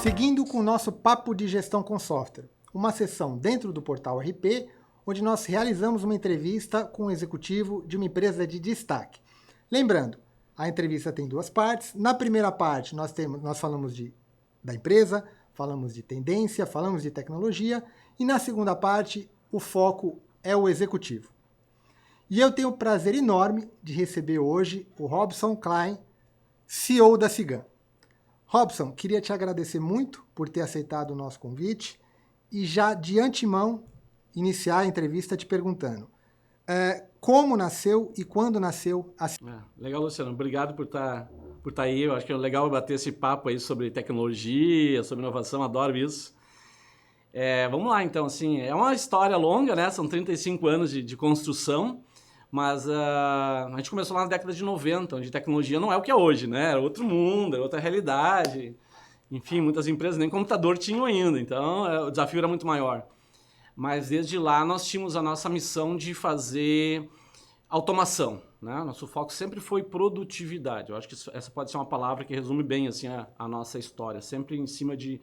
Seguindo com o nosso Papo de Gestão com Software, uma sessão dentro do Portal RP, onde nós realizamos uma entrevista com um executivo de uma empresa de destaque. Lembrando, a entrevista tem duas partes. Na primeira parte, nós falamos da empresa, falamos de tendência, falamos de tecnologia, e na segunda parte, o foco é o executivo. E eu tenho o prazer enorme de receber hoje o Robson Klein, CEO da Cigam. Robson, queria te agradecer muito por ter aceitado o nosso convite e já de antemão iniciar a entrevista te perguntando como nasceu e quando nasceu a Cigam. Legal, Luciano. Obrigado por estar aí. Eu acho que é legal bater esse papo aí sobre tecnologia, sobre inovação. Adoro isso. Vamos lá, então. Assim, é uma história longa, né? São 35 anos de construção. Mas a gente começou lá na década de 90, onde tecnologia não é o que é hoje, né? Era outro mundo, era outra realidade. Enfim, muitas empresas nem computador tinham ainda, então o desafio era muito maior. Mas desde lá nós tínhamos a nossa missão de fazer automação, né? Nosso foco sempre foi produtividade. Eu acho que essa pode ser uma palavra que resume bem assim, a nossa história. Sempre em cima de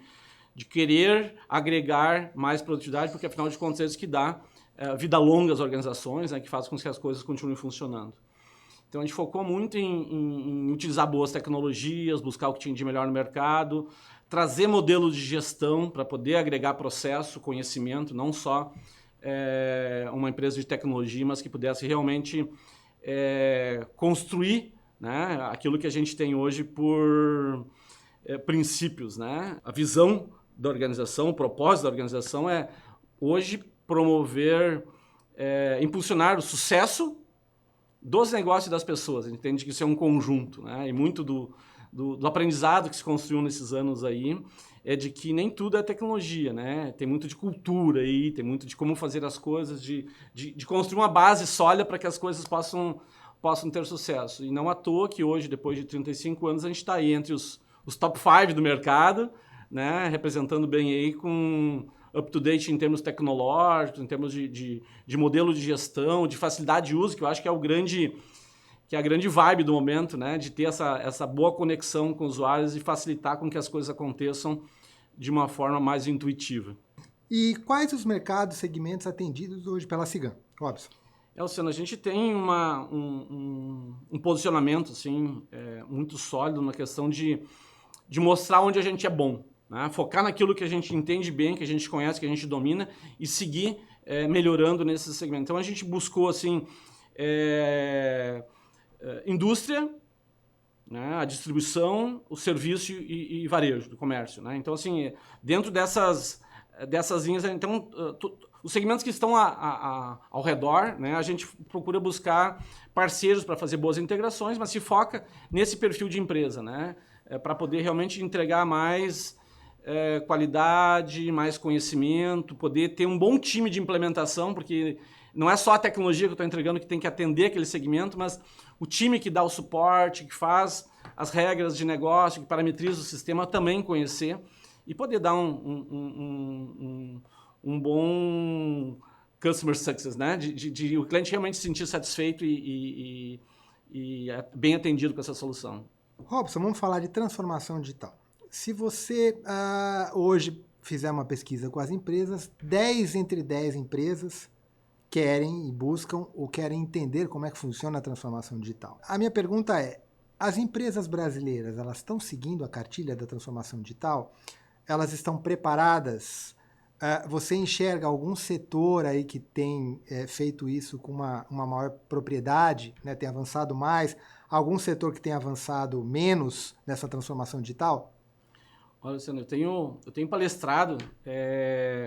querer agregar mais produtividade, porque afinal de contas é isso que dá vida longa às organizações, né, que faz com que as coisas continuem funcionando. Então a gente focou muito em utilizar boas tecnologias, buscar o que tinha de melhor no mercado, trazer modelos de gestão para poder agregar processo, conhecimento, não só uma empresa de tecnologia, mas que pudesse realmente construir, né, aquilo que a gente tem hoje por princípios, né? A visão da organização, o propósito da organização é hoje promover, impulsionar o sucesso dos negócios das pessoas. A gente entende que isso é um conjunto, né? E muito do aprendizado que se construiu nesses anos aí é de que nem tudo é tecnologia, né? Tem muito de cultura aí, tem muito de como fazer as coisas, de construir uma base sólida para que as coisas possam ter sucesso. E não à toa que hoje, depois de 35 anos, a gente está aí entre os top 5 do mercado, né? Representando bem aí com up-to-date em termos tecnológicos, em termos de modelo de gestão, de facilidade de uso, que eu acho que é a grande vibe do momento, né? De ter essa boa conexão com os usuários e facilitar com que as coisas aconteçam de uma forma mais intuitiva. E quais os mercados, segmentos atendidos hoje pela Cigam, Robson? Luciano, a gente tem um posicionamento assim, muito sólido na questão de mostrar onde a gente é bom. Né? Focar naquilo que a gente entende bem, que a gente conhece, que a gente domina e seguir melhorando nesse segmento. Então a gente buscou assim, indústria, né? A distribuição, o serviço e varejo do comércio. Né? Então assim, dentro dessas linhas, então, os segmentos que estão ao redor, né? A gente procura buscar parceiros para fazer boas integrações, mas se foca nesse perfil de empresa, né? Para poder realmente entregar mais qualidade, mais conhecimento, poder ter um bom time de implementação, porque não é só a tecnologia que eu estou entregando que tem que atender aquele segmento, mas o time que dá o suporte, que faz as regras de negócio, que parametriza o sistema, também conhecer e poder dar um bom customer success, né? De o cliente realmente se sentir satisfeito e bem atendido com essa solução. Robson, vamos falar de transformação digital. Se você hoje fizer uma pesquisa com as empresas, 10 entre 10 empresas querem e buscam ou querem entender como é que funciona a transformação digital. A minha pergunta é, as empresas brasileiras, elas estão seguindo a cartilha da transformação digital? Elas estão preparadas? Você enxerga algum setor aí que tem feito isso com uma maior propriedade, né, tem avançado mais? Algum setor que tem avançado menos nessa transformação digital? Olha, Luciano, eu tenho palestrado,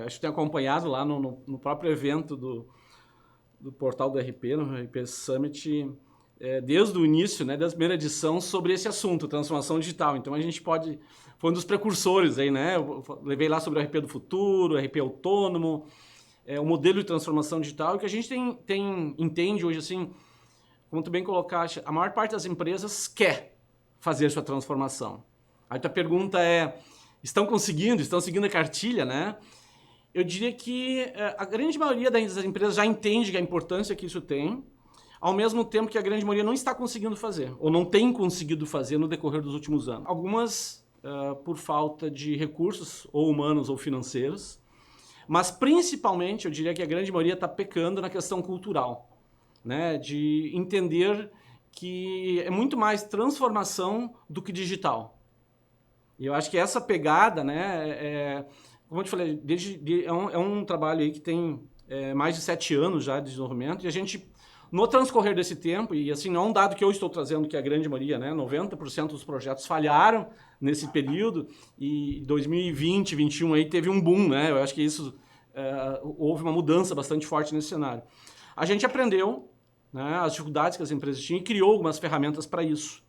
acho que tenho acompanhado lá no próprio evento do portal do RP, no RP Summit, desde o início, né, da primeira edição, sobre esse assunto, transformação digital. Então a gente foi um dos precursores aí, né? Eu levei lá sobre o RP do futuro, o RP autônomo, o modelo de transformação digital, que a gente entende hoje, assim, como tu bem colocaste, a maior parte das empresas quer fazer sua transformação. A tua pergunta é, estão seguindo a cartilha, né? Eu diria que a grande maioria das empresas já entende a importância que isso tem, ao mesmo tempo que a grande maioria não está conseguindo fazer, ou não tem conseguido fazer no decorrer dos últimos anos. Algumas por falta de recursos, ou humanos ou financeiros, mas principalmente, eu diria que a grande maioria está pecando na questão cultural, né? De entender que é muito mais transformação do que digital. E eu acho que essa pegada, né, como eu te falei, é um trabalho aí que tem mais de 7 anos já de desenvolvimento, e a gente, no transcorrer desse tempo, e assim, não é um dado que eu estou trazendo, que é a grande maioria, né, 90% dos projetos falharam nesse período, e 2020, 2021 aí teve um boom, né, eu acho que isso, houve uma mudança bastante forte nesse cenário. A gente aprendeu, né, as dificuldades que as empresas tinham e criou algumas ferramentas para isso.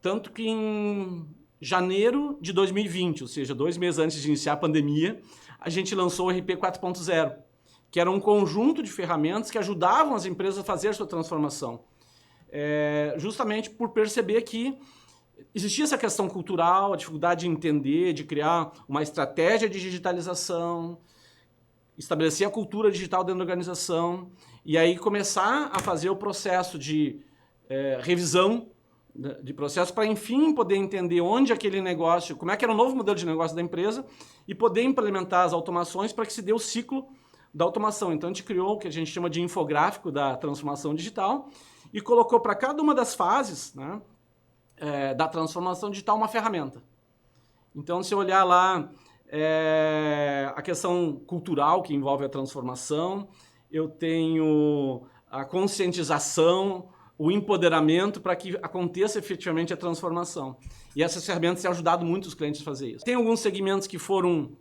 Tanto que em janeiro de 2020, ou seja, 2 meses antes de iniciar a pandemia, a gente lançou o RP 4.0, que era um conjunto de ferramentas que ajudavam as empresas a fazer a sua transformação. Justamente por perceber que existia essa questão cultural, a dificuldade de entender, de criar uma estratégia de digitalização, estabelecer a cultura digital dentro da organização, e aí começar a fazer o processo de revisão de processo para, enfim, poder entender onde aquele negócio, como é que era o novo modelo de negócio da empresa e poder implementar as automações para que se dê o ciclo da automação. Então, a gente criou o que a gente chama de infográfico da transformação digital e colocou para cada uma das fases, né, da transformação digital uma ferramenta. Então, se olhar lá a questão cultural que envolve a transformação, eu tenho a conscientização, o empoderamento para que aconteça efetivamente a transformação. E essas ferramentas têm ajudado muito os clientes a fazer isso. Tem alguns segmentos que foram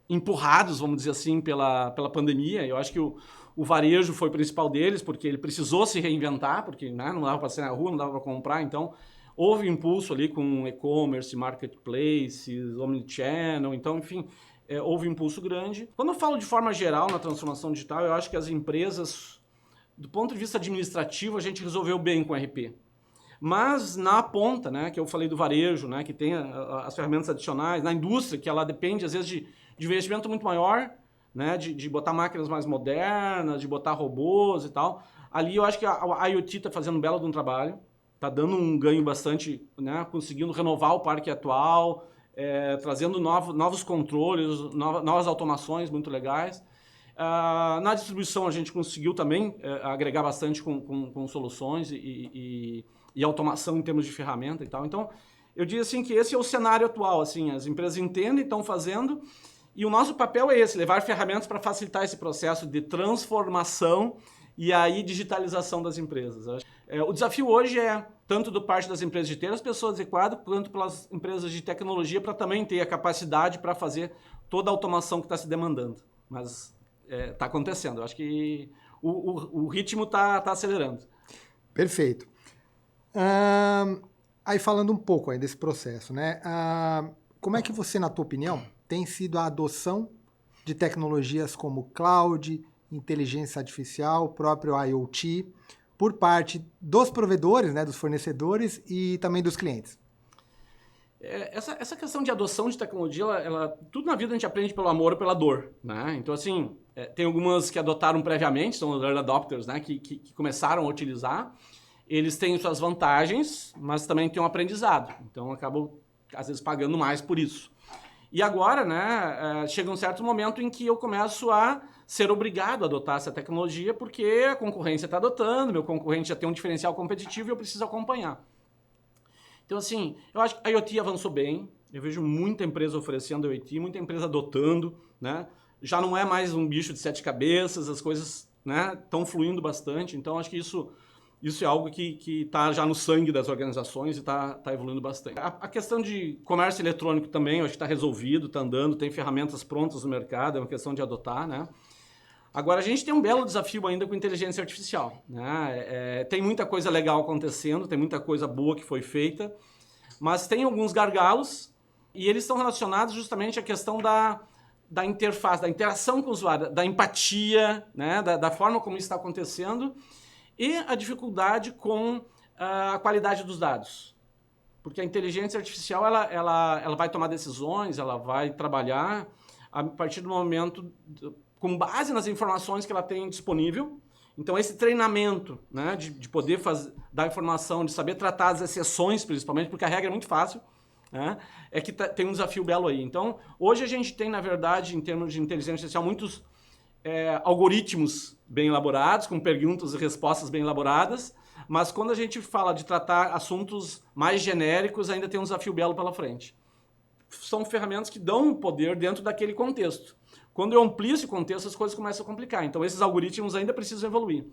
empurrados, vamos dizer assim, pela pandemia. Eu acho que o varejo foi o principal deles, porque ele precisou se reinventar, porque, né, não dava para sair na rua, não dava para comprar, então houve impulso ali com e-commerce, marketplaces, omnichannel, então, enfim, houve impulso grande. Quando eu falo de forma geral na transformação digital, eu acho que as empresas, do ponto de vista administrativo, a gente resolveu bem com o RP. Mas na ponta, né, que eu falei do varejo, né, que tem as ferramentas adicionais, na indústria, que ela depende, às vezes, de investimento muito maior, né, de botar máquinas mais modernas, de botar robôs e tal. Ali eu acho que a IoT está fazendo um belo de um trabalho, está dando um ganho bastante, né, conseguindo renovar o parque atual, trazendo novos controles, novas automações muito legais. Na distribuição a gente conseguiu também agregar bastante com soluções e automação em termos de ferramenta e tal. Então, eu diria assim que esse é o cenário atual. Assim, as empresas entendem, estão fazendo, e o nosso papel é esse, levar ferramentas para facilitar esse processo de transformação e aí digitalização das empresas. O desafio hoje é tanto do parte das empresas de ter as pessoas adequadas, quanto pelas empresas de tecnologia para também ter a capacidade para fazer toda a automação que está se demandando. Mas está acontecendo. Eu acho que o ritmo está acelerando. Perfeito. Aí falando um pouco aí desse processo, né? Como é que você, na tua opinião, tem sido a adoção de tecnologias como cloud, inteligência artificial, próprio IoT, por parte dos provedores, né, dos fornecedores e também dos clientes? Essa questão de adoção de tecnologia, tudo na vida a gente aprende pelo amor ou pela dor, né? Então, assim, tem algumas que adotaram previamente, são os early adopters, né, que começaram a utilizar. Eles têm suas vantagens, mas também têm um aprendizado. Então, acabam, às vezes, pagando mais por isso. E agora, né, chega um certo momento em que eu começo a ser obrigado a adotar essa tecnologia, porque a concorrência está adotando, meu concorrente já tem um diferencial competitivo e eu preciso acompanhar. Então, assim, eu acho que a IoT avançou bem, eu vejo muita empresa oferecendo IoT, muita empresa adotando, né? Já não é mais um bicho de 7 cabeças, as coisas, né, estão fluindo bastante, então acho que isso é algo que está já no sangue das organizações e está evoluindo bastante. A questão de comércio eletrônico também, eu acho que está resolvido, está andando, tem ferramentas prontas no mercado, é uma questão de adotar, né? Agora, a gente tem um belo desafio ainda com inteligência artificial, né? Tem muita coisa legal acontecendo, tem muita coisa boa que foi feita, mas tem alguns gargalos e eles estão relacionados justamente à questão da interface, da interação com o usuário, da empatia, né? Da forma como isso está acontecendo e a dificuldade com a qualidade dos dados. Porque a inteligência artificial ela vai tomar decisões, ela vai trabalhar a partir do momento com base nas informações que ela tem disponível. Então, esse treinamento, né, de poder dar informação, de saber tratar as exceções, principalmente, porque a regra é muito fácil. né, é que tem um desafio belo aí. Então, hoje a gente tem, na verdade, em termos de inteligência artificial, muitos algoritmos bem elaborados, com perguntas e respostas bem elaboradas, mas quando a gente fala de tratar assuntos mais genéricos, ainda tem um desafio belo pela frente. São ferramentas que dão poder dentro daquele contexto. Quando eu amplio esse contexto, as coisas começam a complicar. Então, esses algoritmos ainda precisam evoluir.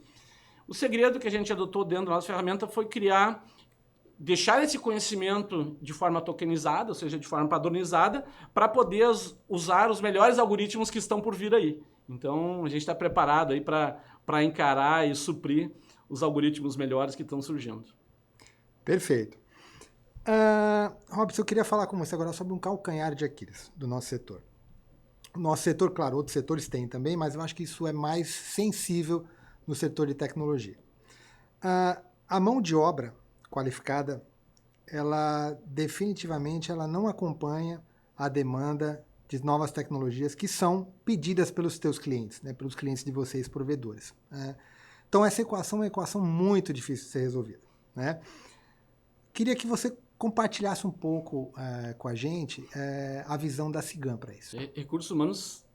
O segredo que a gente adotou dentro da nossa ferramenta foi deixar esse conhecimento de forma tokenizada, ou seja, de forma padronizada, para poder usar os melhores algoritmos que estão por vir aí. Então, a gente está preparado aí para encarar e suprir os algoritmos melhores que estão surgindo. Perfeito. Robson, eu queria falar com você agora sobre um calcanhar de Aquiles do nosso setor. O nosso setor, claro, outros setores têm também, mas eu acho que isso é mais sensível no setor de tecnologia. A mão de obra qualificada, ela definitivamente não acompanha a demanda de novas tecnologias que são pedidas pelos teus clientes, né, pelos clientes de vocês, provedores. Então, essa equação é uma equação muito difícil de ser resolvida, né? Queria que você compartilhasse um pouco com a gente a visão da Cigam para isso. Recursos humanos,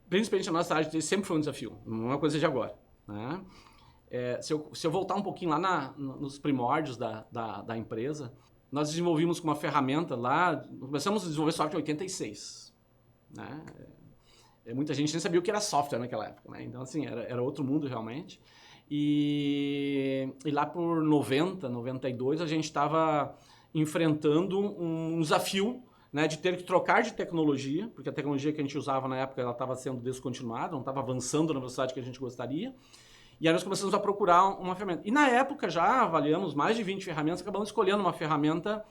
principalmente na nossa área, sempre foi um desafio, não é uma coisa de agora, né? Se eu voltar um pouquinho lá nos primórdios da empresa, nós desenvolvimos com uma ferramenta lá, começamos a desenvolver software em 86, né? Muita gente nem sabia o que era software naquela época, né? Então, assim, era outro mundo realmente. E lá por 90, 92, a gente estava enfrentando um desafio, né, de ter que trocar de tecnologia, porque a tecnologia que a gente usava na época estava sendo descontinuada, não estava avançando na velocidade que a gente gostaria. E aí nós começamos a procurar uma ferramenta. E na época já avaliamos mais de 20 ferramentas, acabamos escolhendo uma ferramenta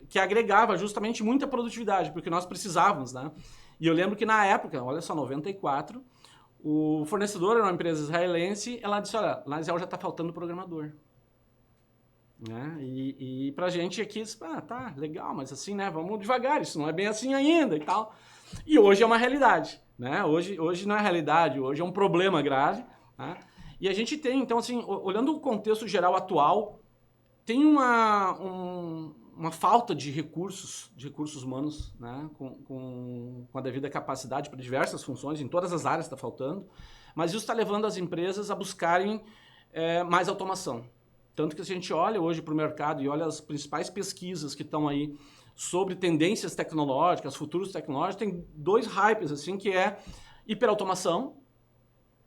que agregava justamente muita produtividade, porque nós precisávamos, né? E eu lembro que na época, olha só, 94, o fornecedor era uma empresa israelense, ela disse, olha, lá em Israel já está faltando programador. Né? E pra gente aqui, tá, legal, mas assim, né, vamos devagar, isso não é bem assim ainda e tal. E hoje é uma realidade, né? Hoje não é realidade, hoje é um problema grave, né? E a gente tem, então, assim, olhando o contexto geral atual, tem uma falta de recursos humanos, né? Com a devida capacidade para diversas funções, em todas as áreas está faltando, mas isso está levando as empresas a buscarem mais automação. Tanto que se a gente olha hoje para o mercado e olha as principais pesquisas que estão aí sobre tendências tecnológicas, futuros tecnológicos, tem dois hypes, assim, que é hiperautomação,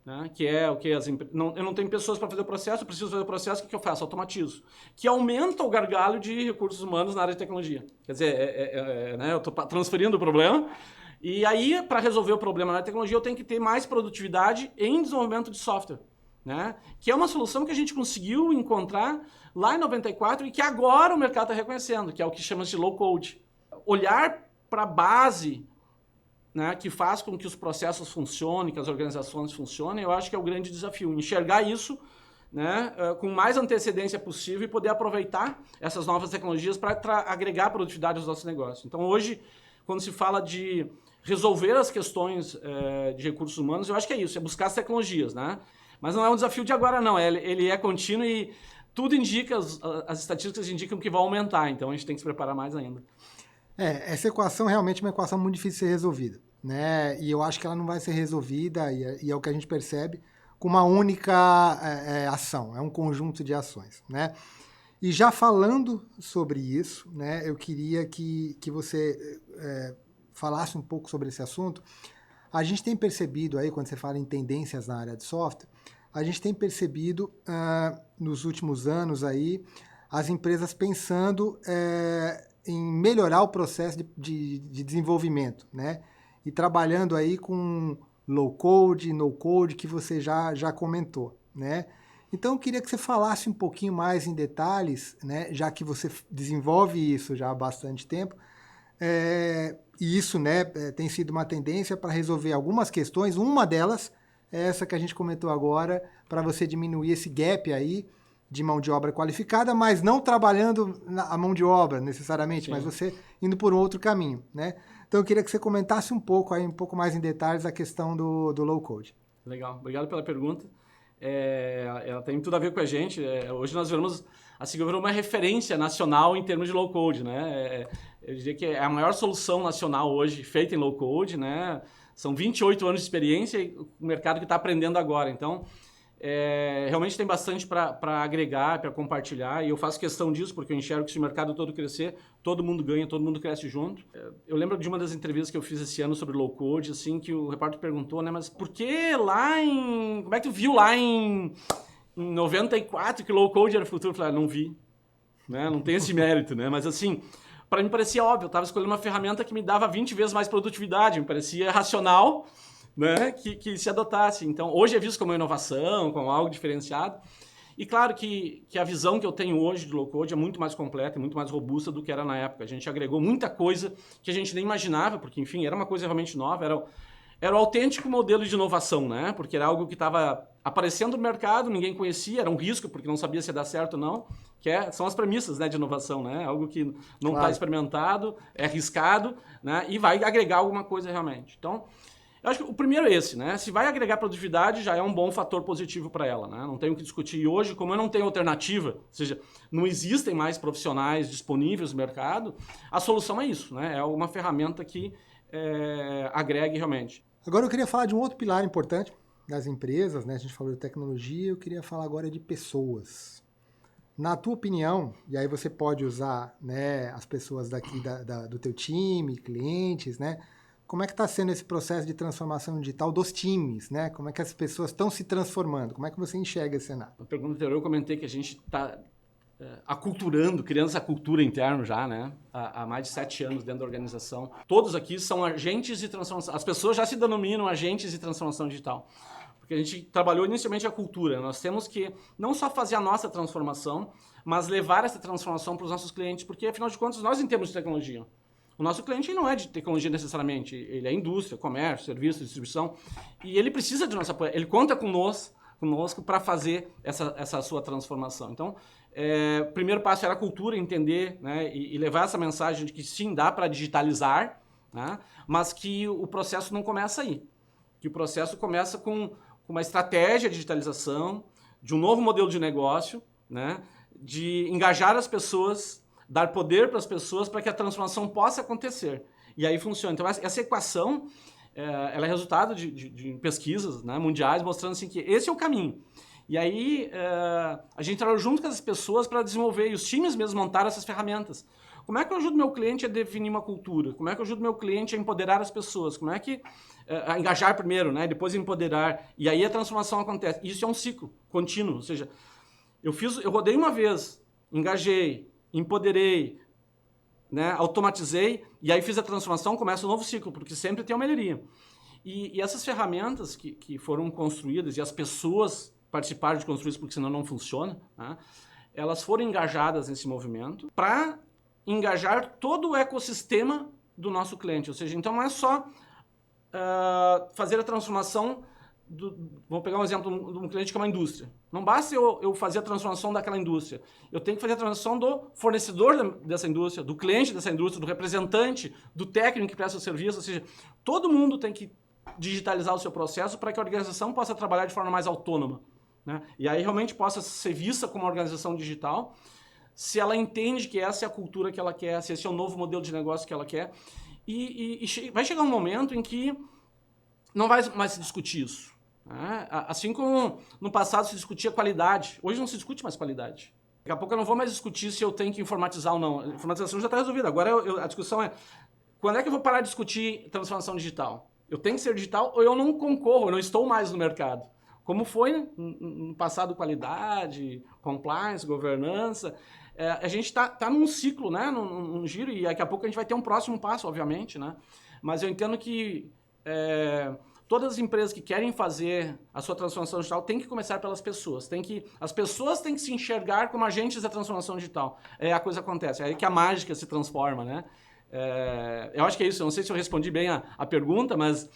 né, que é o que eu não tenho pessoas para fazer o processo, eu preciso fazer o processo, o que eu faço? Automatizo. Que aumenta o gargalo de recursos humanos na área de tecnologia. Quer dizer, né, eu estou transferindo o problema, e aí, para resolver o problema na tecnologia, eu tenho que ter mais produtividade em desenvolvimento de software. Né? Que é uma solução que a gente conseguiu encontrar lá em 94 e que agora o mercado está reconhecendo, que é o que chama de low code. Olhar para a base, né, que faz com que os processos funcionem, que as organizações funcionem, eu acho que é o grande desafio. Enxergar isso, né, com mais antecedência possível e poder aproveitar essas novas tecnologias para agregar a produtividade aos nossos negócios. Então hoje, quando se fala de resolver as questões de recursos humanos, eu acho que é isso, é buscar as tecnologias, né? Mas não é um desafio de agora, não. Ele é contínuo e tudo indica, as estatísticas indicam que vai aumentar. Então, a gente tem que se preparar mais ainda. Essa equação realmente é uma equação muito difícil de ser resolvida, né? E eu acho que ela não vai ser resolvida, e é o que a gente percebe, com uma única ação. É um conjunto de ações, né? E já falando sobre isso, né, eu queria que você falasse um pouco sobre esse assunto. A gente tem percebido aí, quando você fala em tendências na área de software, a gente tem percebido nos últimos anos aí as empresas pensando em melhorar o processo de desenvolvimento, né? E trabalhando aí com low code, no code, que você já comentou, né? Então eu queria que você falasse um pouquinho mais em detalhes, né? Já que você desenvolve isso já há bastante tempo, e isso, né, tem sido uma tendência para resolver algumas questões. Uma delas é essa que a gente comentou agora, para você diminuir esse gap aí de mão de obra qualificada, mas não trabalhando a mão de obra necessariamente, Sim. Mas você indo por um outro caminho, né? Então eu queria que você comentasse um pouco mais em detalhes a questão do low code. Legal, obrigado pela pergunta. Ela tem tudo a ver com a gente. Hoje nós viramos a Siga virou uma referência nacional em termos de low-code, né? Eu diria que é a maior solução nacional hoje feita em low-code, né? São 28 anos de experiência e o mercado que está aprendendo agora. Então, realmente tem bastante para agregar, para compartilhar, e eu faço questão disso porque eu enxergo que se o mercado todo crescer, todo mundo ganha, todo mundo cresce junto. Eu lembro de uma das entrevistas que eu fiz esse ano sobre low-code, assim, que o repórter perguntou, né, mas por que lá em... Como é que tu viu lá em 94 que low-code era o futuro? Eu falei, não vi, né, não tem esse mérito, né, mas assim... Para mim parecia óbvio, eu estava escolhendo uma ferramenta que me dava 20 vezes mais produtividade, me parecia racional, né, que se adotasse. Então, hoje é visto como inovação, como algo diferenciado. E claro que a visão que eu tenho hoje de low-code é muito mais completa e muito mais robusta do que era na época. A gente agregou muita coisa que a gente nem imaginava, porque, enfim, era uma coisa realmente nova, era o autêntico modelo de inovação, né? Porque era algo que estava aparecendo no mercado, ninguém conhecia, era um risco, porque não sabia se ia dar certo ou não, são as premissas, né, de inovação, né? Algo que não está experimentado, é arriscado, né? E vai agregar alguma coisa realmente. Então, eu acho que o primeiro é esse, né? Se vai agregar produtividade, já é um bom fator positivo para ela, né? Não tenho o que discutir. E hoje, como eu não tenho alternativa, ou seja, não existem mais profissionais disponíveis no mercado, a solução é isso, né? É uma ferramenta que agregue realmente. Agora eu queria falar de um outro pilar importante das empresas, né? A gente falou de tecnologia, eu queria falar agora de pessoas. Na tua opinião, e aí você pode usar, né, as pessoas daqui do teu time, clientes, né? Como é que está sendo esse processo de transformação digital dos times, né? Como é que as pessoas estão se transformando? Como é que você enxerga esse cenário? Na pergunta anterior eu comentei que a gente está aculturando, criando essa cultura interna já, né? Há mais de 7 anos dentro da organização. Todos aqui são agentes de transformação. As pessoas já se denominam agentes de transformação digital. Porque a gente trabalhou inicialmente a cultura. Nós temos que não só fazer a nossa transformação, mas levar essa transformação para os nossos clientes, porque afinal de contas nós entendemos de tecnologia. O nosso cliente não é de tecnologia necessariamente, ele é indústria, comércio, serviço, distribuição, e ele precisa de nosso apoio, ele conta conosco para fazer essa sua transformação. Então, o primeiro passo era a cultura, entender, né, e levar essa mensagem de que sim, dá para digitalizar, né, mas que o processo não começa aí. Que o processo começa com uma estratégia de digitalização, de um novo modelo de negócio, né, de engajar as pessoas, dar poder para as pessoas para que a transformação possa acontecer. E aí funciona. Então, essa equação ela é resultado de pesquisas, né, mundiais mostrando assim, que esse é o caminho. E aí a gente trabalha junto com as pessoas para desenvolver, e os times mesmo montaram essas ferramentas. Como é que eu ajudo meu cliente a definir uma cultura? Como é que eu ajudo meu cliente a empoderar as pessoas? Como é que... a engajar primeiro, né, depois empoderar. E aí a transformação acontece. Isso é um ciclo contínuo. Ou seja, eu rodei uma vez, engajei, empoderei, né, automatizei, e aí fiz a transformação, começa um novo ciclo, porque sempre tem uma melhoria. E essas ferramentas que foram construídas, e as pessoas participaram de construir isso, porque senão não funciona, né, elas foram engajadas nesse movimento para engajar todo o ecossistema do nosso cliente. Ou seja, então não é só fazer a transformação vamos pegar um exemplo de um cliente que é uma indústria. Não basta eu fazer a transformação daquela indústria. Eu tenho que fazer a transformação do fornecedor dessa indústria, do cliente dessa indústria, do representante, do técnico que presta o serviço. Ou seja, todo mundo tem que digitalizar o seu processo para que a organização possa trabalhar de forma mais autônoma, né? E aí realmente possa ser vista como uma organização digital, se ela entende que essa é a cultura que ela quer, se esse é o novo modelo de negócio que ela quer. E vai chegar um momento em que não vai mais se discutir isso. Assim como no passado se discutia qualidade, hoje não se discute mais qualidade. Daqui a pouco eu não vou mais discutir se eu tenho que informatizar ou não. A informatização já está resolvida. Agora a discussão é quando é que eu vou parar de discutir transformação digital? Eu tenho que ser digital ou eu não concorro, eu não estou mais no mercado. Como foi no passado qualidade, compliance, governança. A gente está num ciclo, né, num giro, e daqui a pouco a gente vai ter um próximo passo, obviamente, né? Mas eu entendo que todas as empresas que querem fazer a sua transformação digital têm que começar pelas pessoas. As pessoas têm que se enxergar como agentes da transformação digital. A coisa acontece, é aí que a mágica se transforma, né? Eu acho que é isso, eu não sei se eu respondi bem a pergunta, mas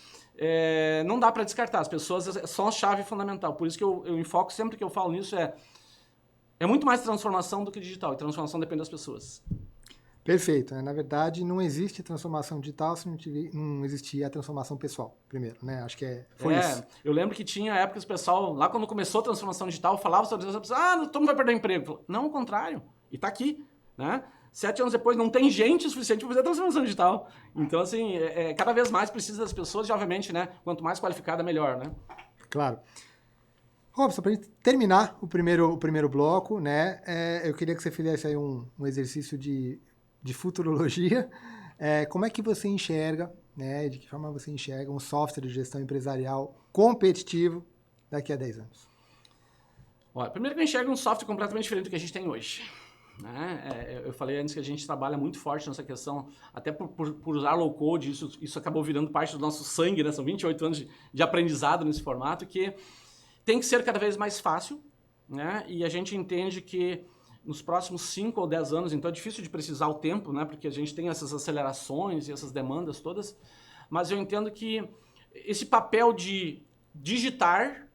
não dá para descartar. As pessoas são a chave fundamental. Por isso que eu enfoco sempre que eu falo nisso, é muito mais transformação do que digital. E transformação depende das pessoas. Perfeito, né? Na verdade, não existe transformação digital se não existir a transformação pessoal, primeiro, né? Acho que foi isso. Eu lembro que tinha épocas o pessoal, lá quando começou a transformação digital, falava sobre isso, todo mundo vai perder emprego. Não, ao contrário, e tá aqui, né? 7 anos depois não tem gente suficiente para fazer a transformação digital. Então, assim, cada vez mais precisa das pessoas e, obviamente, né, quanto mais qualificada, melhor, né? Claro. Robson, para gente terminar o primeiro bloco, né, eu queria que você fizesse aí um exercício de futurologia. Como é que você enxerga, né, de que forma você enxerga um software de gestão empresarial competitivo daqui a 10 anos? Olha, primeiro que eu enxergo um software completamente diferente do que a gente tem hoje. Né? Eu falei antes que a gente trabalha muito forte nessa questão, até por usar low code, isso acabou virando parte do nosso sangue, né? São 28 anos de aprendizado nesse formato, que tem que ser cada vez mais fácil, né? E a gente entende que nos próximos 5 ou 10 anos, então é difícil de precisar o tempo, né? Porque a gente tem essas acelerações e essas demandas todas, mas eu entendo que esse papel de digitar,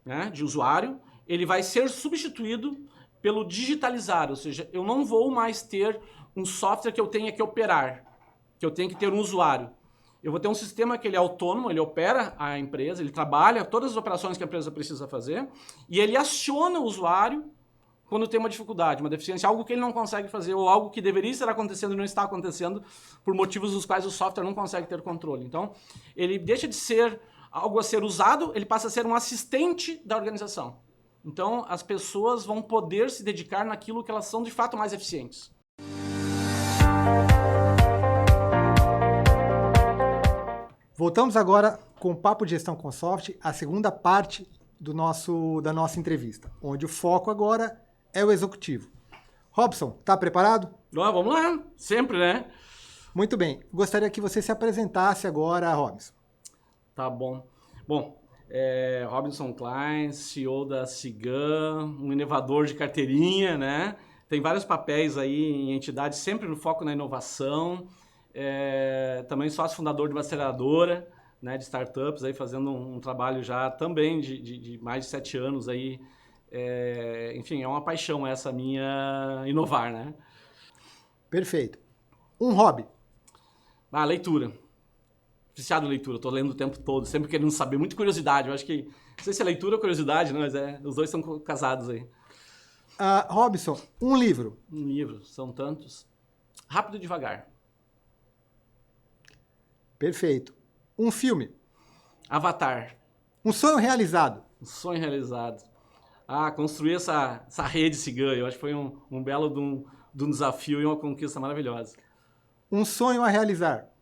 né, de usuário, ele vai ser substituído pelo digitalizar, ou seja, eu não vou mais ter um software que eu tenha que operar, que eu tenha que ter um usuário. Eu vou ter um sistema que ele é autônomo, ele opera a empresa, ele trabalha todas as operações que a empresa precisa fazer e ele aciona o usuário quando tem uma dificuldade, uma deficiência, algo que ele não consegue fazer ou algo que deveria estar acontecendo e não está acontecendo por motivos dos quais o software não consegue ter controle. Então, ele deixa de ser algo a ser usado, ele passa a ser um assistente da organização. Então, as pessoas vão poder se dedicar naquilo que elas são de fato mais eficientes. Voltamos agora com o Papo de Gestão com Soft, a segunda parte da nossa entrevista, onde o foco agora é o executivo. Robson, está preparado? Vamos lá, sempre, né? Muito bem. Gostaria que você se apresentasse agora, Robson. Tá bom. Bom, Robinson Klein, CEO da Cigan, um inovador de carteirinha, né? Tem vários papéis aí em entidades, sempre no foco na inovação. Também sócio fundador de uma aceleradora, né, de startups, aí, fazendo um trabalho já também de mais de 7 anos. Aí. Enfim, é uma paixão essa minha, inovar, né? Perfeito. Um hobby? Leitura. Viciado em leitura, tô lendo o tempo todo, sempre querendo saber, muita curiosidade. Eu acho que, não sei se é leitura ou curiosidade, né? Mas os dois estão casados aí. Robson, um livro? Um livro, são tantos. Rápido e Devagar. Perfeito. Um filme? Avatar. Um sonho realizado? Um sonho realizado. Construir essa rede Cigan, eu acho que foi um belo de um desafio e uma conquista maravilhosa. Um sonho a realizar?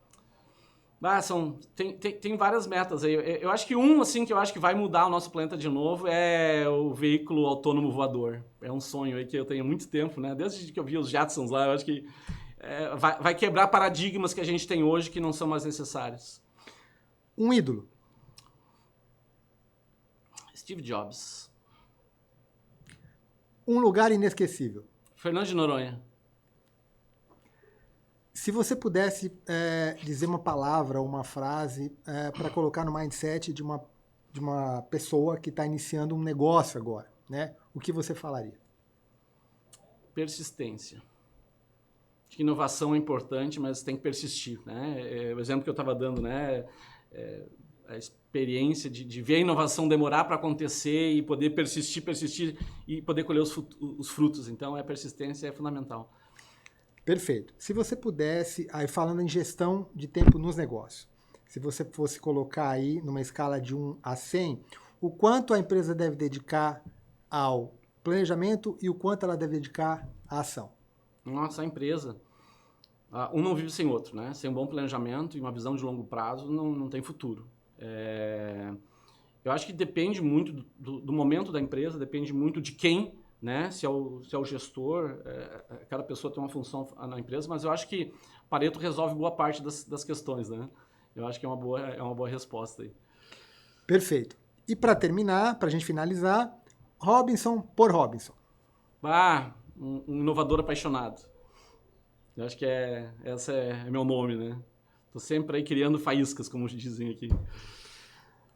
Tem várias metas aí. Eu acho que assim, que eu acho que vai mudar o nosso planeta de novo é o veículo autônomo voador. É um sonho aí que eu tenho há muito tempo, né? Desde que eu vi os Jetsons lá, eu acho que vai quebrar paradigmas que a gente tem hoje que não são mais necessários. Um ídolo? Steve Jobs. Um lugar inesquecível? Fernando de Noronha. Se você pudesse dizer uma palavra ou uma frase para colocar no mindset de uma pessoa que está iniciando um negócio agora, né? O que você falaria? Persistência. Acho que inovação é importante, mas tem que persistir, né? O exemplo que eu estava dando, né? A experiência de ver a inovação demorar para acontecer e poder persistir e poder colher os frutos. Então, a persistência é fundamental. Perfeito. Se você pudesse, aí falando em gestão de tempo nos negócios, se você fosse colocar aí numa escala de 1 a 100, o quanto a empresa deve dedicar ao planejamento e o quanto ela deve dedicar à ação? Nossa, a empresa, um não vive sem outro, né? Sem um bom planejamento e uma visão de longo prazo, não tem futuro. Eu acho que depende muito do momento da empresa, depende muito de quem, né? Se é o gestor, cada pessoa tem uma função na empresa, mas eu acho que Pareto resolve boa parte das questões, né? Eu acho que é uma boa resposta aí. Perfeito. E para terminar, para a gente finalizar, Robinson por Robinson. Um inovador apaixonado. Eu acho que esse é meu nome, né? Tô sempre aí criando faíscas, como dizem aqui.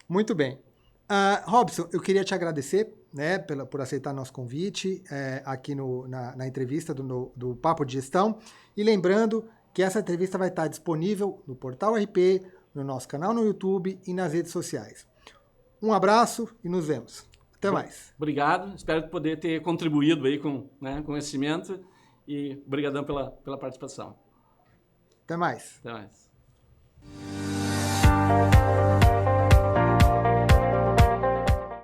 Muito bem. Robson, eu queria te agradecer, né, por aceitar nosso convite aqui na entrevista do Papo de Gestão. E lembrando que essa entrevista vai estar disponível no Portal RP, no nosso canal no YouTube e nas redes sociais. Um abraço e nos vemos. Até mais. Obrigado. Espero poder ter contribuído aí com conhecimento e obrigadão pela participação. Até mais. Até mais.